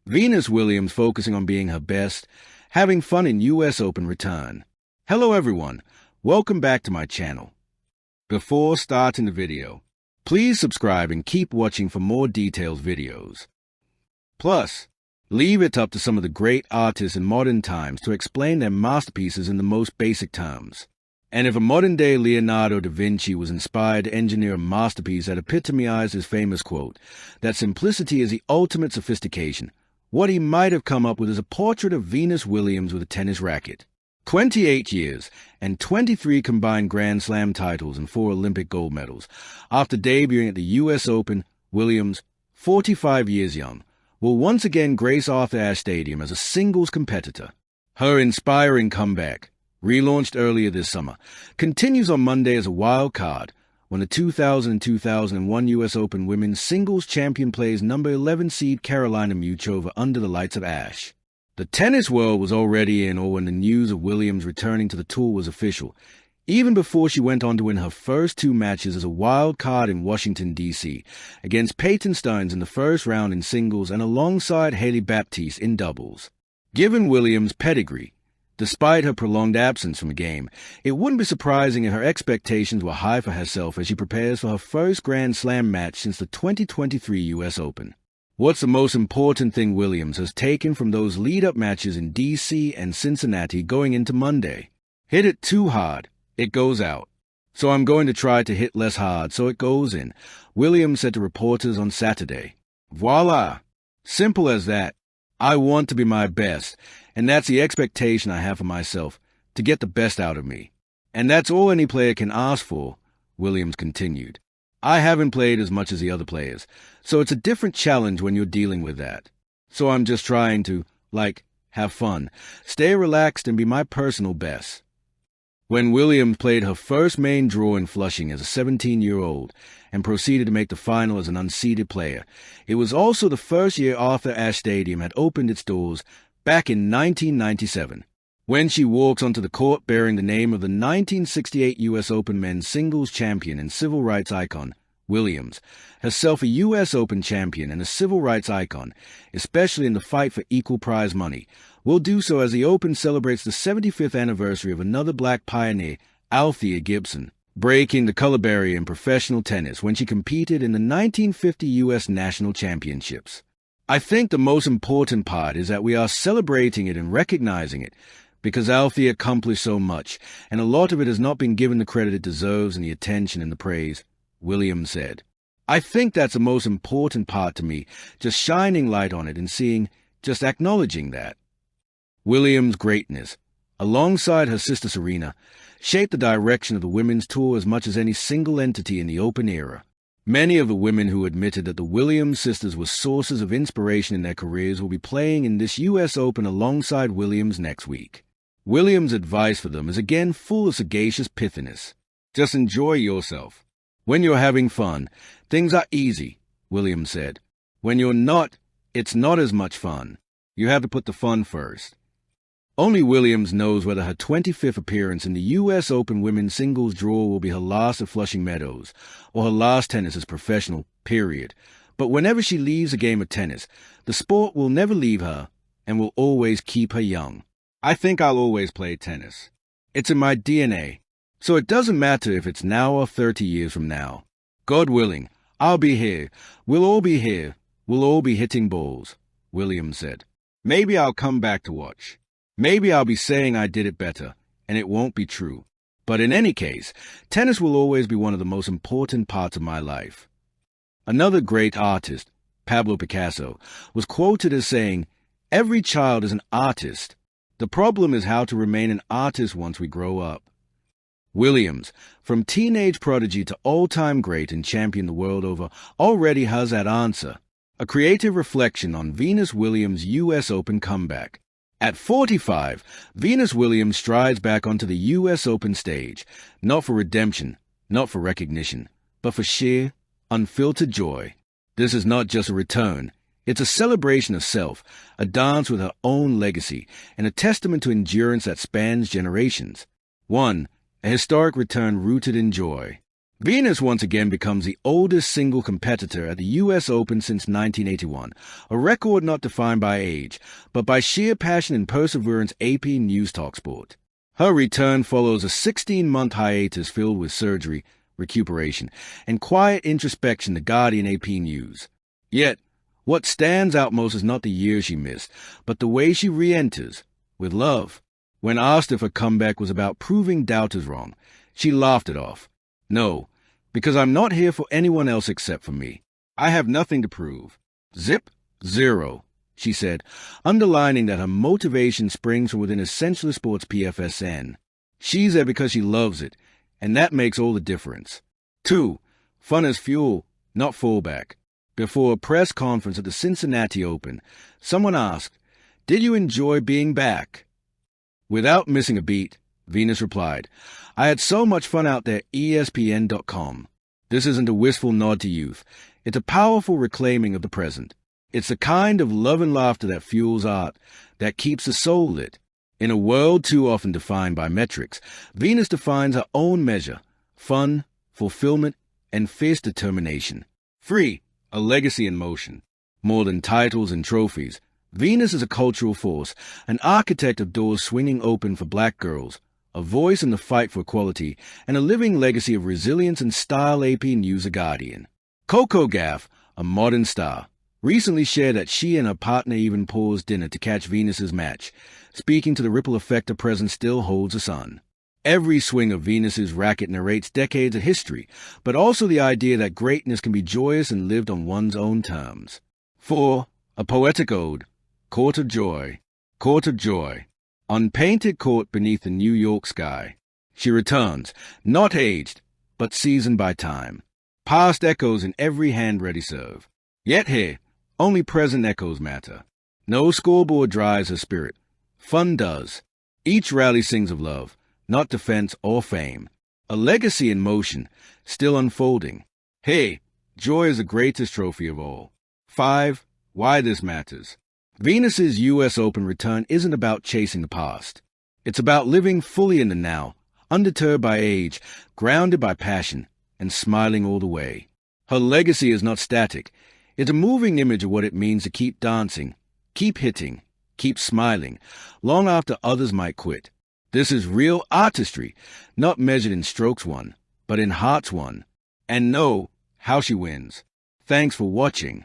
Venus Williams focusing on being her best, having fun in US Open return. Hello everyone, welcome back to my channel. Before starting the video, please subscribe and keep watching for more detailed videos. Plus, leave it up to some of the great artists in modern times to explain their masterpieces in the most basic terms. And if a modern-day Leonardo da Vinci was inspired to engineer a masterpiece that epitomized his famous quote, that simplicity is the ultimate sophistication, what he might have come up with is a portrait of Venus Williams with a tennis racket. 28 years and 23 combined Grand Slam titles and 4 Olympic gold medals. After debuting at the US Open, Williams, 45 years young, will once again grace Arthur Ashe Stadium as a singles competitor. Her inspiring comeback, relaunched earlier this summer, continues on Monday as a wild card when the 2000 and 2001 US Open women's singles champion plays number 11 seed Carolina Muchova under the lights of Ashe. The tennis world was already in awe when the news of Williams returning to the tour was official, even before she went on to win her first 2 matches as a wild card in Washington, D.C., against Peyton Stearns in the first round in singles and alongside Hailey Baptiste in doubles. Given Williams' pedigree, despite her prolonged absence from the game, it wouldn't be surprising if her expectations were high for herself as she prepares for her first Grand Slam match since the 2023 US Open. What's the most important thing Williams has taken from those lead-up matches in D.C. and Cincinnati going into Monday? Hit it too hard, it goes out. So I'm going to try to hit less hard so it goes in, Williams said to reporters on Saturday. Voila! Simple as that. I want to be my best, and that's the expectation I have for myself, to get the best out of me. And that's all any player can ask for, Williams continued. I haven't played as much as the other players, so it's a different challenge when you're dealing with that. So I'm just trying to, have fun, stay relaxed and be my personal best. When Williams played her first main draw in Flushing as a 17-year-old and proceeded to make the final as an unseeded player, it was also the first year Arthur Ashe Stadium had opened its doors back in 1997, when she walks onto the court bearing the name of the 1968 US Open men's singles champion and civil rights icon, Williams, herself a US Open champion and a civil rights icon, especially in the fight for equal prize money, will do so as the Open celebrates the 75th anniversary of another black pioneer, Althea Gibson, breaking the color barrier in professional tennis when she competed in the 1950 U.S. National Championships. I think the most important part is that we are celebrating it and recognizing it, because Althea accomplished so much, and a lot of it has not been given the credit it deserves and the attention and the praise, Williams said. I think that's the most important part to me, just shining light on it and just acknowledging that. Williams' greatness, alongside her sister Serena, shaped the direction of the women's tour as much as any single entity in the Open era. Many of the women who admitted that the Williams sisters were sources of inspiration in their careers will be playing in this US Open alongside Williams next week. Williams' advice for them is again full of sagacious pithiness. Just enjoy yourself. When you're having fun, things are easy, Williams said. When you're not, it's not as much fun. You have to put the fun first. Only Williams knows whether her 25th appearance in the US Open women's singles draw will be her last at Flushing Meadows, or her last tennis as professional, period. But whenever she leaves a game of tennis, the sport will never leave her and will always keep her young. I think I'll always play tennis. It's in my DNA. So it doesn't matter if it's now or 30 years from now. God willing, I'll be here. We'll all be here. We'll all be hitting balls, Williams said. Maybe I'll come back to watch. Maybe I'll be saying I did it better, and it won't be true. But in any case, tennis will always be one of the most important parts of my life. Another great artist, Pablo Picasso, was quoted as saying, "Every child is an artist. The problem is how to remain an artist once we grow up." Williams, from teenage prodigy to all-time great and champion the world over, already has that answer. A creative reflection on Venus Williams' US Open comeback. At 45, Venus Williams strides back onto the US Open stage, not for redemption, not for recognition, but for sheer, unfiltered joy. This is not just a return. It's a celebration of self, a dance with her own legacy, and a testament to endurance that spans generations. A historic return rooted in joy. Venus once again becomes the oldest single competitor at the U.S. Open since 1981, a record not defined by age, but by sheer passion and perseverance. AP News Talksport. Her return follows a 16-month hiatus filled with surgery, recuperation, and quiet introspection. The Guardian. AP News. Yet, what stands out most is not the years she missed, but the way she re-enters, with love. When asked if her comeback was about proving doubters wrong, she laughed it off. No, because I'm not here for anyone else except for me. I have nothing to prove. Zip, zero, she said, underlining that her motivation springs from within Essentially Sports PFSN. She's there because she loves it, and that makes all the difference. 2. Fun as fuel, not fallback. Before a press conference at the Cincinnati Open, someone asked, "Did you enjoy being back?" Without missing a beat, Venus replied, "I had so much fun out there, ESPN.com. This isn't a wistful nod to youth. It's a powerful reclaiming of the present. It's the kind of love and laughter that fuels art, that keeps the soul lit. In a world too often defined by metrics, Venus defines her own measure: fun, fulfillment, and fierce determination. 3. A legacy in motion. More than titles and trophies, Venus is a cultural force, an architect of doors swinging open for black girls, a voice in the fight for equality, and a living legacy of resilience and style. AP News. The Guardian. Coco Gauff, a modern star, recently shared that she and her partner even paused dinner to catch Venus's match, speaking to the ripple effect her presence still holds a son. Every swing of Venus's racket narrates decades of history, but also the idea that greatness can be joyous and lived on one's own terms. 4. A poetic ode. Court of Joy. Court of Joy. On painted court beneath the New York sky, she returns, not aged, but seasoned by time. Past echoes in every hand-ready serve. Yet here, only present echoes matter. No scoreboard dries her spirit. Fun does. Each rally sings of love, not defense or fame. A legacy in motion, still unfolding. Hey, joy is the greatest trophy of all. 5. Why this matters. Venus's U.S. Open return isn't about chasing the past. It's about living fully in the now, undeterred by age, grounded by passion, and smiling all the way. Her legacy is not static. It's a moving image of what it means to keep dancing, keep hitting, keep smiling, long after others might quit. This is real artistry, not measured in strokes won, but in hearts won. And know how she wins. Thanks for watching.